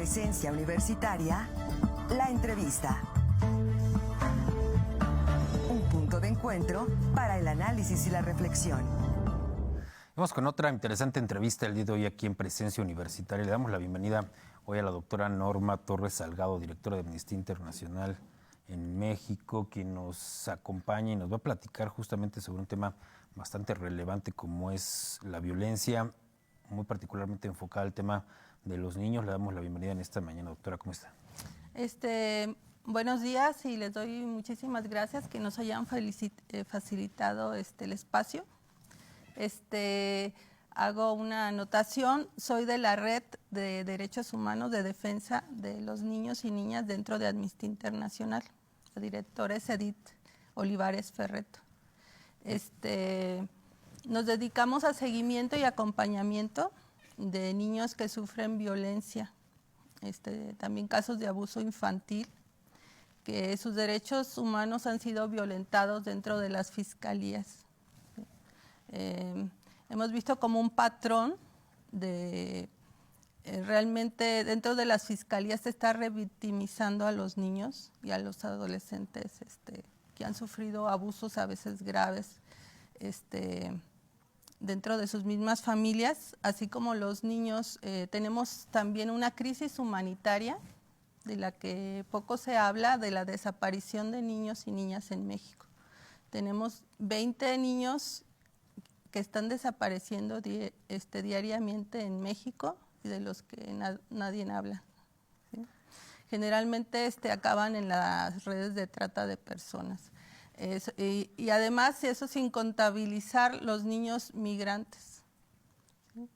Presencia Universitaria, la entrevista. Un punto de encuentro para el análisis y la reflexión. Vamos con otra interesante entrevista el día de hoy aquí en Presencia Universitaria. Le damos la bienvenida hoy a la doctora Norma Torres Salgado, directora de Amnistía Internacional en México, quien nos acompaña y nos va a platicar justamente sobre un tema bastante relevante como es la violencia, muy particularmente enfocada al tema de los niños. Le damos la bienvenida en esta mañana. Doctora, ¿cómo está? Buenos días y les doy muchísimas gracias que nos hayan facilitado el espacio. Hago una anotación, soy de la Red de Derechos Humanos de Defensa de los Niños y Niñas dentro de Amnistía Internacional. La directora es Edith Olivares Ferreto. Nos dedicamos a seguimiento y acompañamiento de niños que sufren violencia, también casos de abuso infantil, que sus derechos humanos han sido violentados dentro de las fiscalías. Hemos visto como un patrón de realmente dentro de las fiscalías se está revictimizando a los niños y a los adolescentes que han sufrido abusos a veces graves dentro de sus mismas familias, así como los niños. Tenemos también una crisis humanitaria de la que poco se habla, de la desaparición de niños y niñas en México. Tenemos 20 niños que están desapareciendo diariamente en México y de los que nadie habla, ¿sí? Generalmente acaban en las redes de trata de personas. Y además eso sin contabilizar los niños migrantes, ¿sí?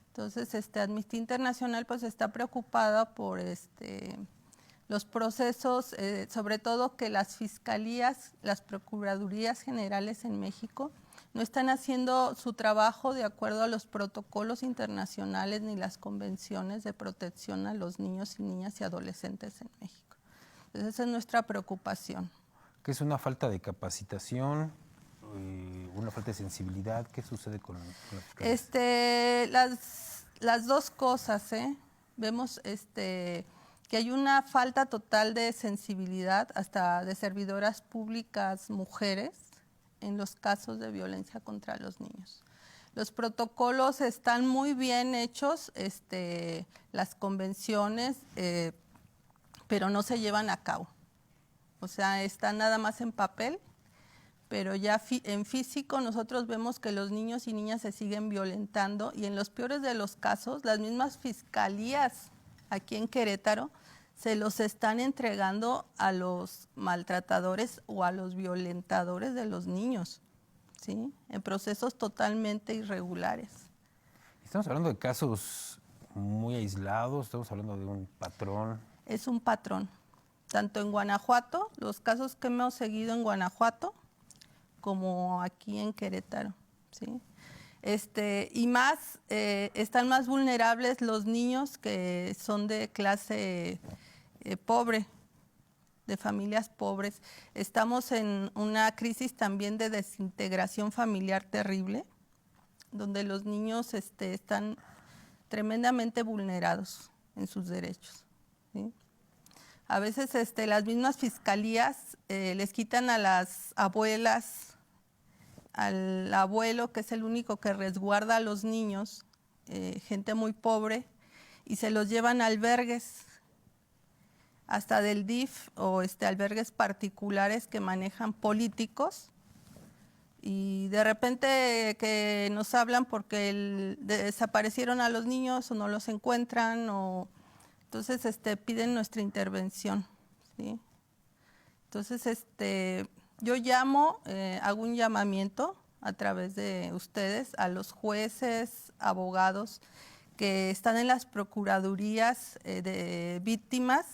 Entonces, Amnistía Internacional pues está preocupada por los procesos, sobre todo que las fiscalías, las procuradurías generales en México no están haciendo su trabajo de acuerdo a los protocolos internacionales ni las convenciones de protección a los niños y niñas y adolescentes en México. Entonces, esa es nuestra preocupación. ¿Qué es una falta de capacitación, una falta de sensibilidad? ¿Qué sucede con las dos cosas, Vemos que hay una falta total de sensibilidad hasta de servidoras públicas mujeres en los casos de violencia contra los niños. Los protocolos están muy bien hechos, las convenciones, pero no se llevan a cabo. O sea, están nada más en papel, pero ya en físico nosotros vemos que los niños y niñas se siguen violentando y en los peores de los casos, las mismas fiscalías aquí en Querétaro se los están entregando a los maltratadores o a los violentadores de los niños, ¿sí? En procesos totalmente irregulares. Estamos hablando de casos muy aislados, estamos hablando de un patrón. Es un patrón. Tanto en Guanajuato, los casos que hemos seguido en Guanajuato, como aquí en Querétaro, ¿sí? Y más, están más vulnerables los niños que son de clase pobre, de familias pobres. Estamos en una crisis también de desintegración familiar terrible, donde los niños están tremendamente vulnerados en sus derechos, ¿sí? A veces las mismas fiscalías les quitan a las abuelas, al abuelo, que es el único que resguarda a los niños, gente muy pobre, y se los llevan a albergues, hasta del DIF o albergues particulares que manejan políticos, y de repente que nos hablan porque desaparecieron a los niños o no los encuentran, o entonces piden nuestra intervención, ¿sí? Entonces yo hago un llamamiento a través de ustedes a los jueces, abogados que están en las procuradurías de víctimas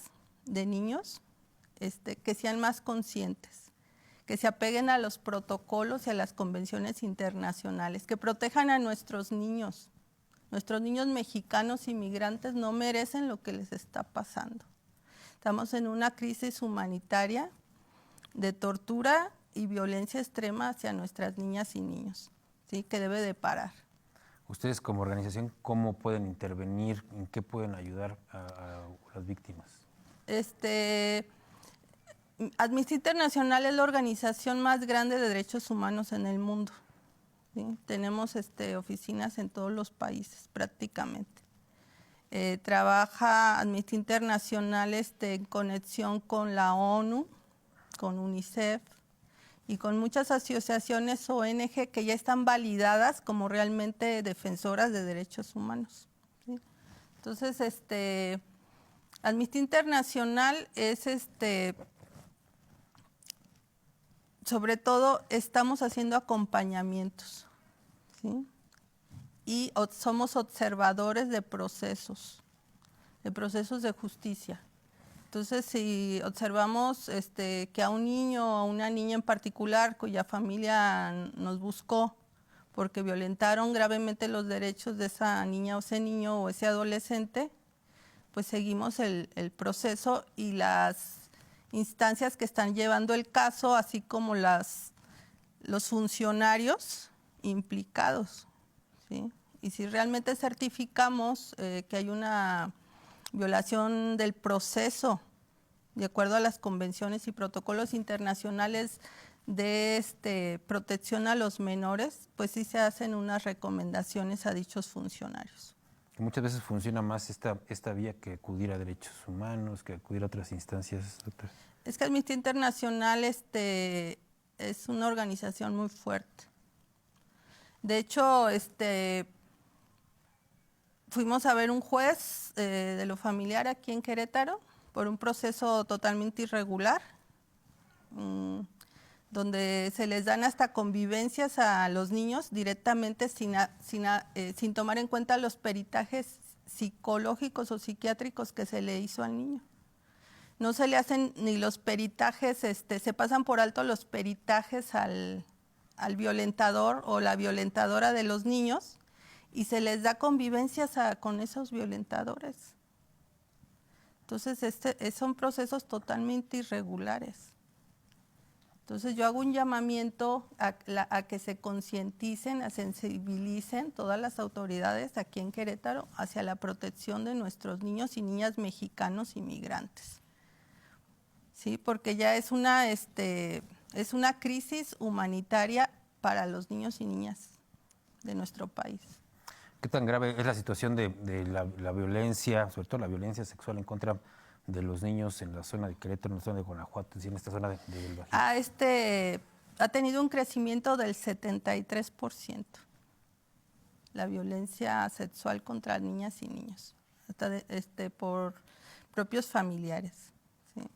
de niños, que sean más conscientes, que se apeguen a los protocolos y a las convenciones internacionales, que protejan a nuestros niños. Nuestros niños mexicanos inmigrantes no merecen lo que les está pasando. Estamos en una crisis humanitaria de tortura y violencia extrema hacia nuestras niñas y niños, ¿sí? Que debe de parar. Ustedes como organización, ¿cómo pueden intervenir? ¿En qué pueden ayudar a las víctimas? Amnistía Internacional es la organización más grande de derechos humanos en el mundo, ¿sí? Tenemos oficinas en todos los países prácticamente. Trabaja Amnistía Internacional en conexión con la ONU, con UNICEF y con muchas asociaciones ONG que ya están validadas como realmente defensoras de derechos humanos, ¿sí? Entonces, Amnistía Internacional es sobre todo estamos haciendo acompañamientos, ¿sí? Y somos observadores de procesos de justicia. Entonces, si observamos que a un niño o a una niña en particular cuya familia nos buscó porque violentaron gravemente los derechos de esa niña o ese niño o ese adolescente, pues seguimos el proceso y las instancias que están llevando el caso, así como los funcionarios implicados, ¿sí? Y si realmente certificamos que hay una violación del proceso de acuerdo a las convenciones y protocolos internacionales de protección a los menores, pues sí se hacen unas recomendaciones a dichos funcionarios. Muchas veces funciona más esta vía que acudir a derechos humanos, que acudir a otras instancias, doctor. Es que Amnistía Internacional es una organización muy fuerte. De hecho, fuimos a ver un juez de lo familiar aquí en Querétaro por un proceso totalmente irregular, donde se les dan hasta convivencias a los niños directamente sin tomar en cuenta los peritajes psicológicos o psiquiátricos que se le hizo al niño. No se le hacen ni los peritajes, se pasan por alto los peritajes al violentador o la violentadora de los niños y se les da convivencias con esos violentadores. Entonces, son procesos totalmente irregulares. Entonces, yo hago un llamamiento a que se concienticen, a sensibilicen todas las autoridades aquí en Querétaro hacia la protección de nuestros niños y niñas mexicanos inmigrantes. Sí, porque ya es una crisis humanitaria para los niños y niñas de nuestro país. ¿Qué tan grave es la situación de la violencia, sobre todo la violencia sexual en contra de los niños en la zona de Querétaro, en la zona de Guanajuato, en esta zona del Bajío? Ha tenido un crecimiento del 73%, la violencia sexual contra niñas y niños, por propios familiares. ¿Sí?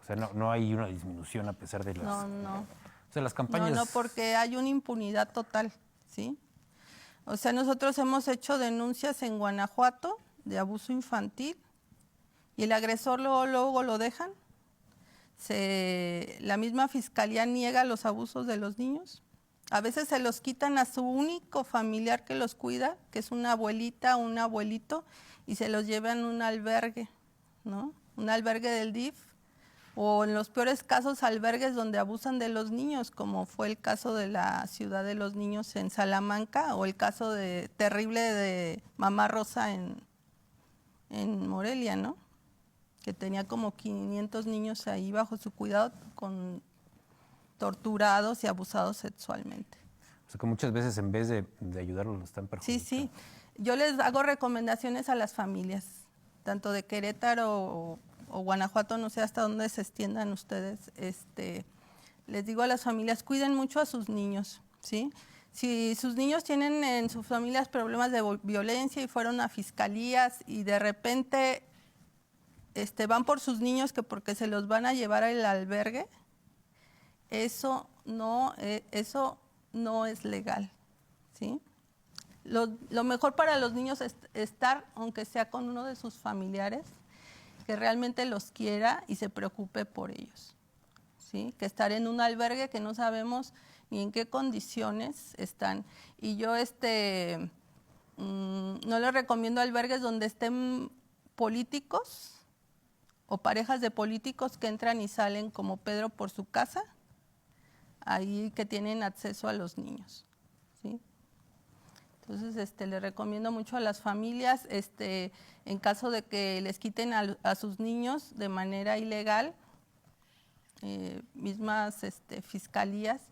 O sea, no hay una disminución a pesar de las... No. O sea, las campañas... No, porque hay una impunidad total, ¿sí? O sea, nosotros hemos hecho denuncias en Guanajuato de abuso infantil y el agresor luego lo dejan. La misma fiscalía niega los abusos de los niños. A veces se los quitan a su único familiar que los cuida, que es una abuelita o un abuelito, y se los llevan a un albergue, ¿no? Un albergue del DIF, o en los peores casos albergues donde abusan de los niños, como fue el caso de la Ciudad de los Niños en Salamanca, o el caso terrible de Mamá Rosa en Morelia, ¿no? Que tenía como 500 niños ahí bajo su cuidado, torturados y abusados sexualmente. O sea, que muchas veces en vez de ayudarlos, los están perjudicando. Sí. Yo les hago recomendaciones a las familias, tanto de Querétaro o Guanajuato, no sé hasta dónde se extiendan ustedes. Les digo a las familias, cuiden mucho a sus niños, ¿sí? Si sus niños tienen en sus familias problemas de violencia y fueron a fiscalías y de repente van por sus niños que porque se los van a llevar al albergue, eso no es legal, ¿sí? Lo mejor para los niños es estar, aunque sea con uno de sus familiares, que realmente los quiera y se preocupe por ellos, ¿sí? Que estar en un albergue que no sabemos ni en qué condiciones están. Y yo no les recomiendo albergues donde estén políticos o parejas de políticos que entran y salen como Pedro por su casa, ahí que tienen acceso a los niños, ¿sí? Entonces, le recomiendo mucho a las familias, en caso de que les quiten a sus niños de manera ilegal, mismas fiscalías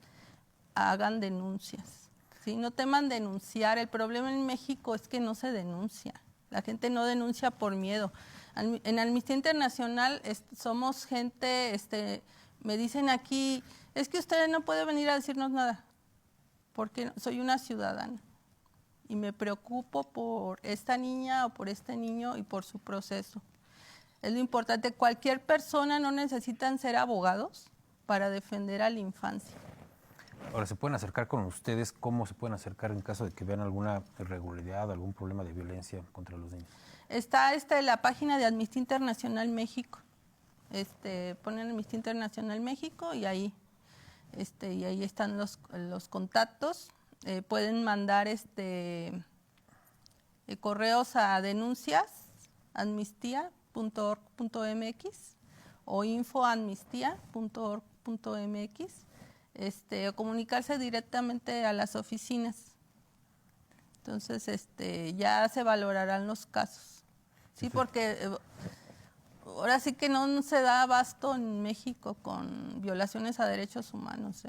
hagan denuncias. ¿Sí? No teman denunciar. El problema en México es que no se denuncia. La gente no denuncia por miedo. En Amnistía Internacional somos gente, me dicen aquí, es que usted no puede venir a decirnos nada, porque soy una ciudadana y me preocupo por esta niña o por este niño y por su proceso. Es lo importante. Cualquier persona, no necesitan ser abogados para defender a la infancia. Ahora, ¿se pueden acercar con ustedes? ¿Cómo se pueden acercar en caso de que vean alguna irregularidad, algún problema de violencia contra los niños? Está la página de Amnistía Internacional México. Ponen Amnistía Internacional México y ahí están los contactos. Pueden mandar correos a denuncias@amnistia.org.mx o info@amnistia.org.mx, o comunicarse directamente a las oficinas. Entonces, ya se valorarán los casos. Sí, porque ahora sí que no se da abasto en México con violaciones a derechos humanos.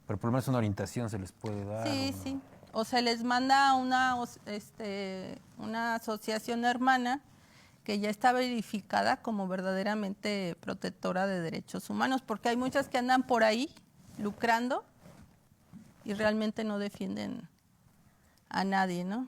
Pero por lo menos una orientación se les puede dar. Sí, sí. O se les manda una asociación hermana que ya está verificada como verdaderamente protectora de derechos humanos, porque hay muchas que andan por ahí lucrando y realmente no defienden a nadie, ¿no?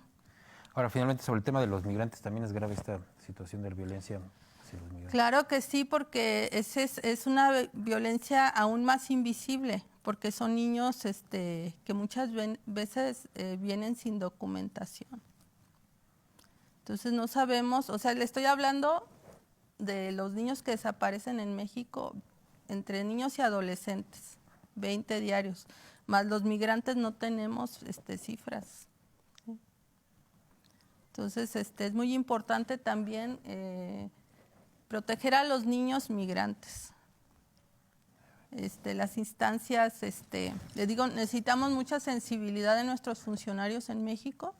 Ahora, finalmente, sobre el tema de los migrantes, también es grave esta situación de violencia hacia los migrantes. Claro que sí, porque es una violencia aún más invisible, porque son niños que muchas veces vienen sin documentación. Entonces no sabemos, o sea, le estoy hablando de los niños que desaparecen en México, entre niños y adolescentes, 20 diarios, más los migrantes no tenemos cifras. Entonces, es muy importante también proteger a los niños migrantes. Las instancias, les digo, necesitamos mucha sensibilidad de nuestros funcionarios en México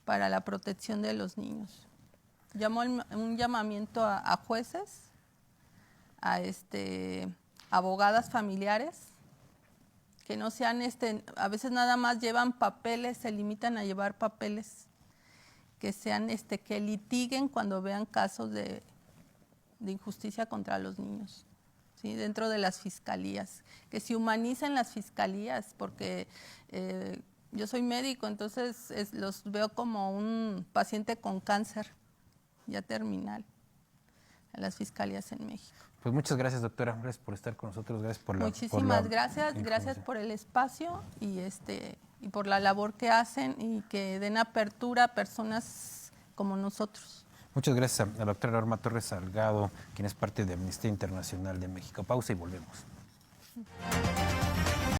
para la protección de los niños. Llamo un llamamiento a jueces, a abogadas familiares, que no sean, a veces nada más llevan papeles, se limitan a llevar papeles, que sean, que litiguen cuando vean casos de injusticia contra los niños, ¿sí? Dentro de las fiscalías, que se humanicen las fiscalías, porque yo soy médico, entonces los veo como un paciente con cáncer ya terminal en las fiscalías en México. Pues muchas gracias, doctora. Gracias por estar con nosotros. Gracias por la Muchísimas gracias. Gracias por el espacio y por la labor que hacen y que den apertura a personas como nosotros. Muchas gracias a la doctora Norma Torres Salgado, quien es parte de Amnistía Internacional de México. Pausa y volvemos.